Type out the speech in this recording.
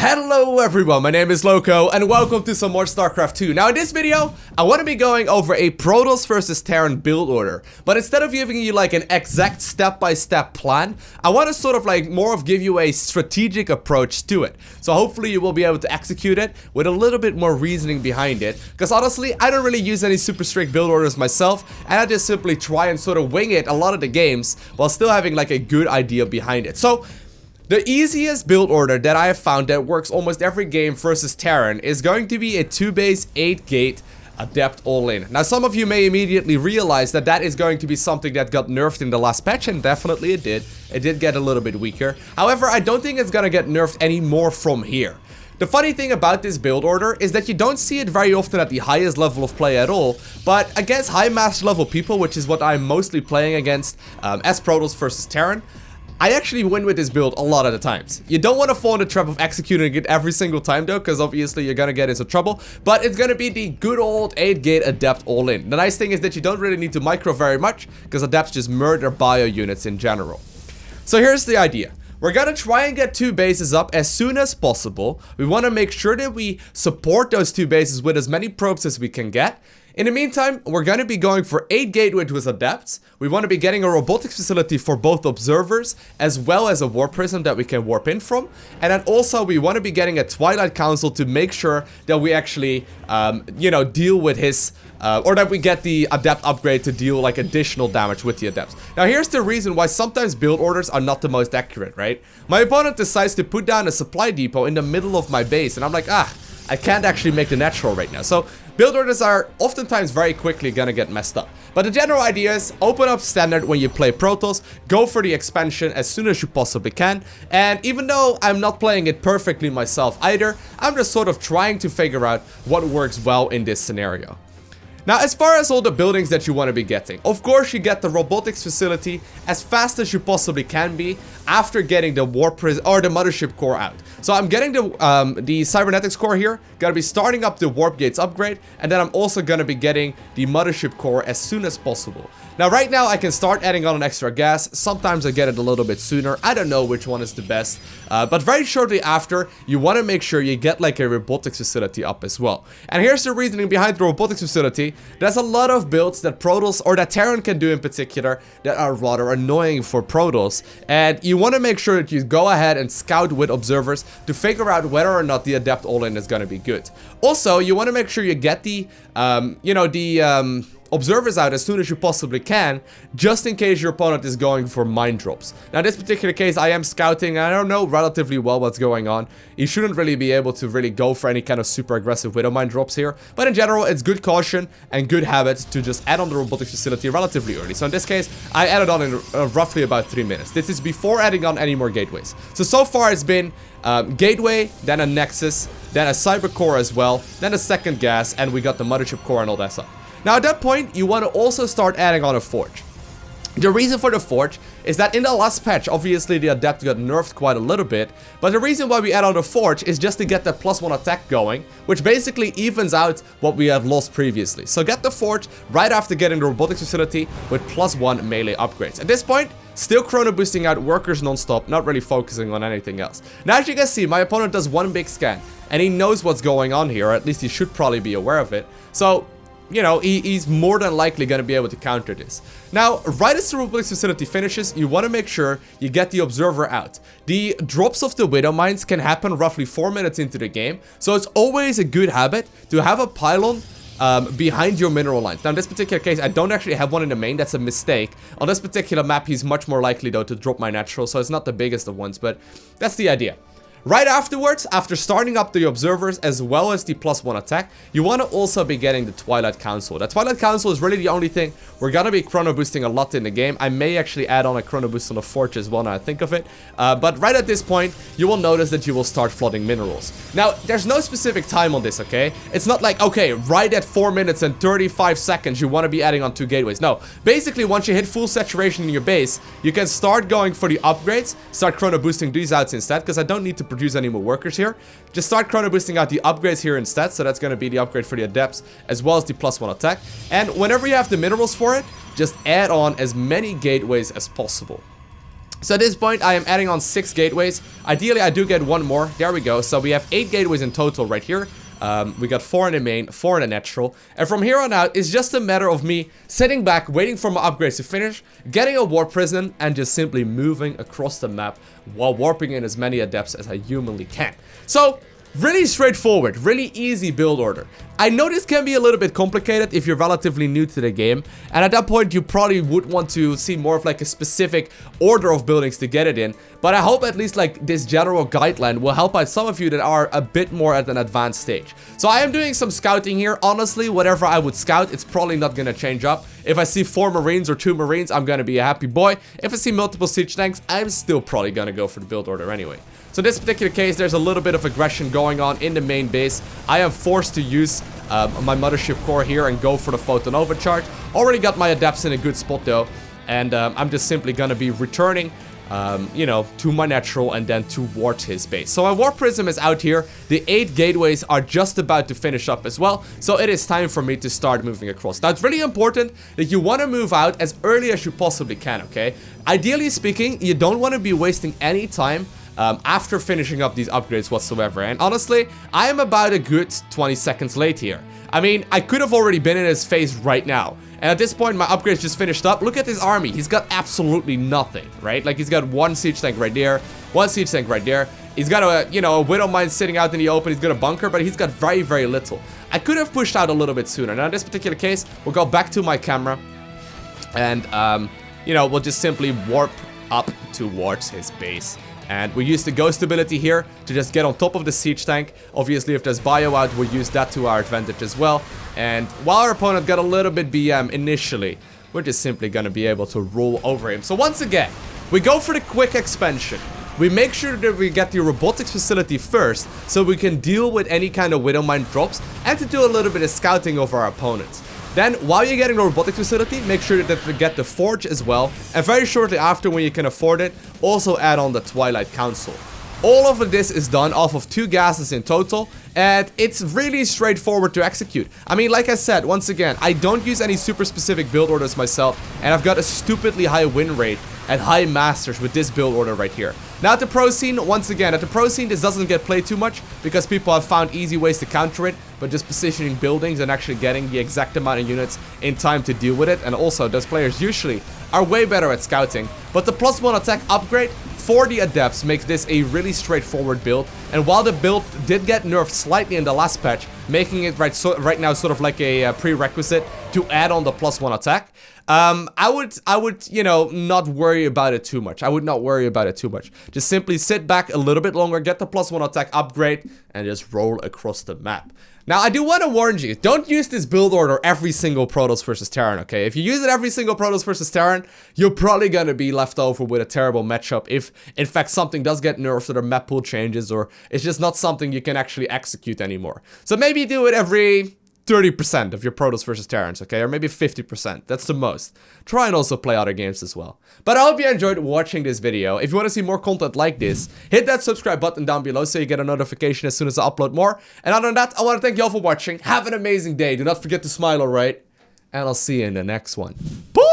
Hello everyone, my name is Lowko and welcome to some more StarCraft 2. Now in this video, I want to be going over a Protoss versus Terran build order. But instead of giving you like an exact step-by-step plan, I want to sort of like give you a strategic approach to it. So hopefully you will be able to execute it with a little bit more reasoning behind it. Because honestly, I don't really use any super strict build orders myself, and I just simply try and sort of wing it a lot of the games while still having like a good idea behind it. So the easiest build order that I have found that works almost every game versus Terran is going to be a 2-base 8-gate Adept all-in. Now some of you may immediately realize that that is going to be something that got nerfed in the last patch, and definitely it did. It did get a little bit weaker. However, I don't think it's gonna get nerfed anymore from here. The funny thing about this build order is that you don't see it very often at the highest level of play at all, but against high master level people, which is what I'm mostly playing against as Protoss versus Terran, I actually win with this build a lot of the times. You don't want to fall in the trap of executing it every single time though, because obviously you're gonna get into trouble, but it's gonna be the good old 8-gate Adept all-in. The nice thing is that you don't really need to micro very much, because Adepts just murder bio units in general. So here's the idea. We're gonna try and get 2 bases up as soon as possible. We want to make sure that we support those 2 bases with as many probes as we can get. In the meantime, we're going to be going for 8 gateways with Adepts. We want to be getting a robotics facility for both observers, as well as a warp prism that we can warp in from. And then also, we want to be getting a Twilight Council to make sure that we actually, deal with his, or that we get the Adept upgrade to deal like additional damage with the Adepts. Now, here's the reason why sometimes build orders are not the most accurate, right? My opponent decides to put down a supply depot in the middle of my base, and I'm like, I can't actually make the natural right now. So build orders are oftentimes very quickly gonna get messed up. But the general idea is open up standard when you play Protoss, go for the expansion as soon as you possibly can. And even though I'm not playing it perfectly myself either, I'm just sort of trying to figure out what works well in this scenario. Now, as far as all the buildings that you want to be getting, of course you get the robotics facility as fast as you possibly can be after getting the warp prism or the mothership core out. So I'm getting the cybernetics core here, gonna be starting up the warp gates upgrade, and then I'm also gonna be getting the mothership core as soon as possible. Now right now I can start adding on an extra gas. Sometimes I get it a little bit sooner. I don't know which one is the best, but very shortly after you want to make sure you get like a robotics facility up as well. And here's the reasoning behind the robotics facility. There's a lot of builds that Protoss or that Terran can do in particular that are rather annoying for Protoss, and you want to make sure that you go ahead and scout with observers to figure out whether or not the Adept all-in is going to be good. Also, you want to make sure you get the observers out as soon as you possibly can, just in case your opponent is going for mine drops. Now in this particular case, I am scouting and I don't know relatively well what's going on. You shouldn't really be able to really go for any kind of super aggressive widow mine drops here, but in general it's good caution and good habit to just add on the robotics facility relatively early. So in this case, I added on in roughly about 3 minutes. This is before adding on any more gateways. So far it's been gateway, then a nexus, then a cyber core as well, then a second gas, and we got the mothership core and all that stuff. Now at that point, you want to also start adding on a forge. The reason for the forge is that in the last patch, obviously the Adept got nerfed quite a little bit, but the reason why we add on the forge is just to get that +1 attack going, which basically evens out what we had lost previously. So get the forge right after getting the robotics facility with +1 melee upgrades. At this point, still chrono boosting out workers non-stop, not really focusing on anything else. Now as you can see, my opponent does one big scan, and he knows what's going on here, or at least he should probably be aware of it. So you know, he's more than likely going to be able to counter this. Now, right as the robotics facility finishes, you want to make sure you get the observer out. The drops of the widow mines can happen roughly 4 minutes into the game, so it's always a good habit to have a pylon behind your mineral lines. Now in this particular case, I don't actually have one in the main. That's a mistake. On this particular map, he's much more likely though to drop my natural, so it's not the biggest of ones, but that's the idea. Right afterwards, after starting up the observers as well as the +1 attack, you want to also be getting the Twilight Council. The Twilight Council is really the only thing we're going to be chrono boosting a lot in the game. I may actually add on a chrono boost on the Forge as well now I think of it. But right at this point, you will notice that you will start flooding minerals. Now, there's no specific time on this, okay? It's not like, okay, right at 4 minutes and 35 seconds, you want to be adding on 2 gateways. No, basically, once you hit full saturation in your base, you can start going for the upgrades, start chrono boosting these out instead, because I don't need to produce any more workers here. Just start chrono boosting out the upgrades here instead, so that's going to be the upgrade for the Adepts as well as the +1 attack. And whenever you have the minerals for it, just add on as many gateways as possible. So at this point, I am adding on 6 gateways. Ideally, I do get 1 more. There we go. So we have 8 gateways in total right here. We got 4 in the main, 4 in the natural. And from here on out, it's just a matter of me sitting back, waiting for my upgrades to finish, getting a warp prison, and just simply moving across the map while warping in as many adepts as I humanly can. So, really straightforward, really easy build order. I know this can be a little bit complicated if you're relatively new to the game, and at that point you probably would want to see more of like a specific order of buildings to get it in, but I hope at least like this general guideline will help out some of you that are a bit more at an advanced stage. So I am doing some scouting here. Honestly, whatever I would scout, it's probably not gonna change up. If I see 4 Marines or 2 Marines, I'm gonna be a happy boy. If I see multiple siege tanks, I'm still probably gonna go for the build order anyway. So in this particular case, there's a little bit of aggression going on in the main base. I am forced to use my mothership core here and go for the photon overcharge. Already got my adepts in a good spot though, and I'm just simply gonna be returning, you know, to my natural and then towards his base. So my warp prism is out here. The 8 gateways are just about to finish up as well, so it is time for me to start moving across. Now it's really important that you want to move out as early as you possibly can, okay? Ideally speaking, you don't want to be wasting any time after finishing up these upgrades whatsoever. And honestly, I am about a good 20 seconds late here. I mean, I could have already been in his face right now. And at this point, my upgrades just finished up. Look at his army. He's got absolutely nothing, right? Like, he's got 1 siege tank right there, 1 siege tank right there. He's got a, you know, a Widow Mine sitting out in the open. He's got a bunker, but he's got very, very little. I could have pushed out a little bit sooner. Now, in this particular case, we'll go back to my camera. And, you know, we'll just simply warp up towards his base. And we use the ghost ability here to just get on top of the siege tank. Obviously, if there's bio out, we'll use that to our advantage as well. And while our opponent got a little bit BM initially, we're just simply going to be able to rule over him. So once again, we go for the quick expansion. We make sure that we get the robotics facility first, so we can deal with any kind of Widow Mine drops and to do a little bit of scouting of our opponents. Then, while you're getting the robotics facility, make sure that we get the forge as well. And very shortly after, when you can afford it, also add on the Twilight Council. All of this is done off of 2 gases in total, and it's really straightforward to execute. I mean, like I said, once again, I don't use any super specific build orders myself, and I've got a stupidly high win rate and high masters with this build order right here. Now at the pro scene, once again, at the pro scene, this doesn't get played too much because people have found easy ways to counter it, but just positioning buildings and actually getting the exact amount of units in time to deal with it. And also, those players usually are way better at scouting. But the +1 attack upgrade for the Adepts makes this a really straightforward build. And while the build did get nerfed slightly in the last patch, making it right now sort of like a prerequisite to add on the +1 attack, I would, you know, not worry about it too much. I would not worry about it too much. Just simply sit back a little bit longer, get the +1 attack upgrade, and just roll across the map. Now, I do want to warn you, don't use this build order every single Protoss versus Terran, okay? If you use it every single Protoss versus Terran, you're probably gonna be left over with a terrible matchup if, in fact, something does get nerfed or the map pool changes, or it's just not something you can actually execute anymore. So maybe do it every 30% of your Protoss versus Terrans, okay? Or maybe 50%. That's the most. Try and also play other games as well. But I hope you enjoyed watching this video. If you want to see more content like this, hit that subscribe button down below so you get a notification as soon as I upload more. And other than that, I want to thank you all for watching. Have an amazing day. Do not forget to smile, alright? And I'll see you in the next one. Boom!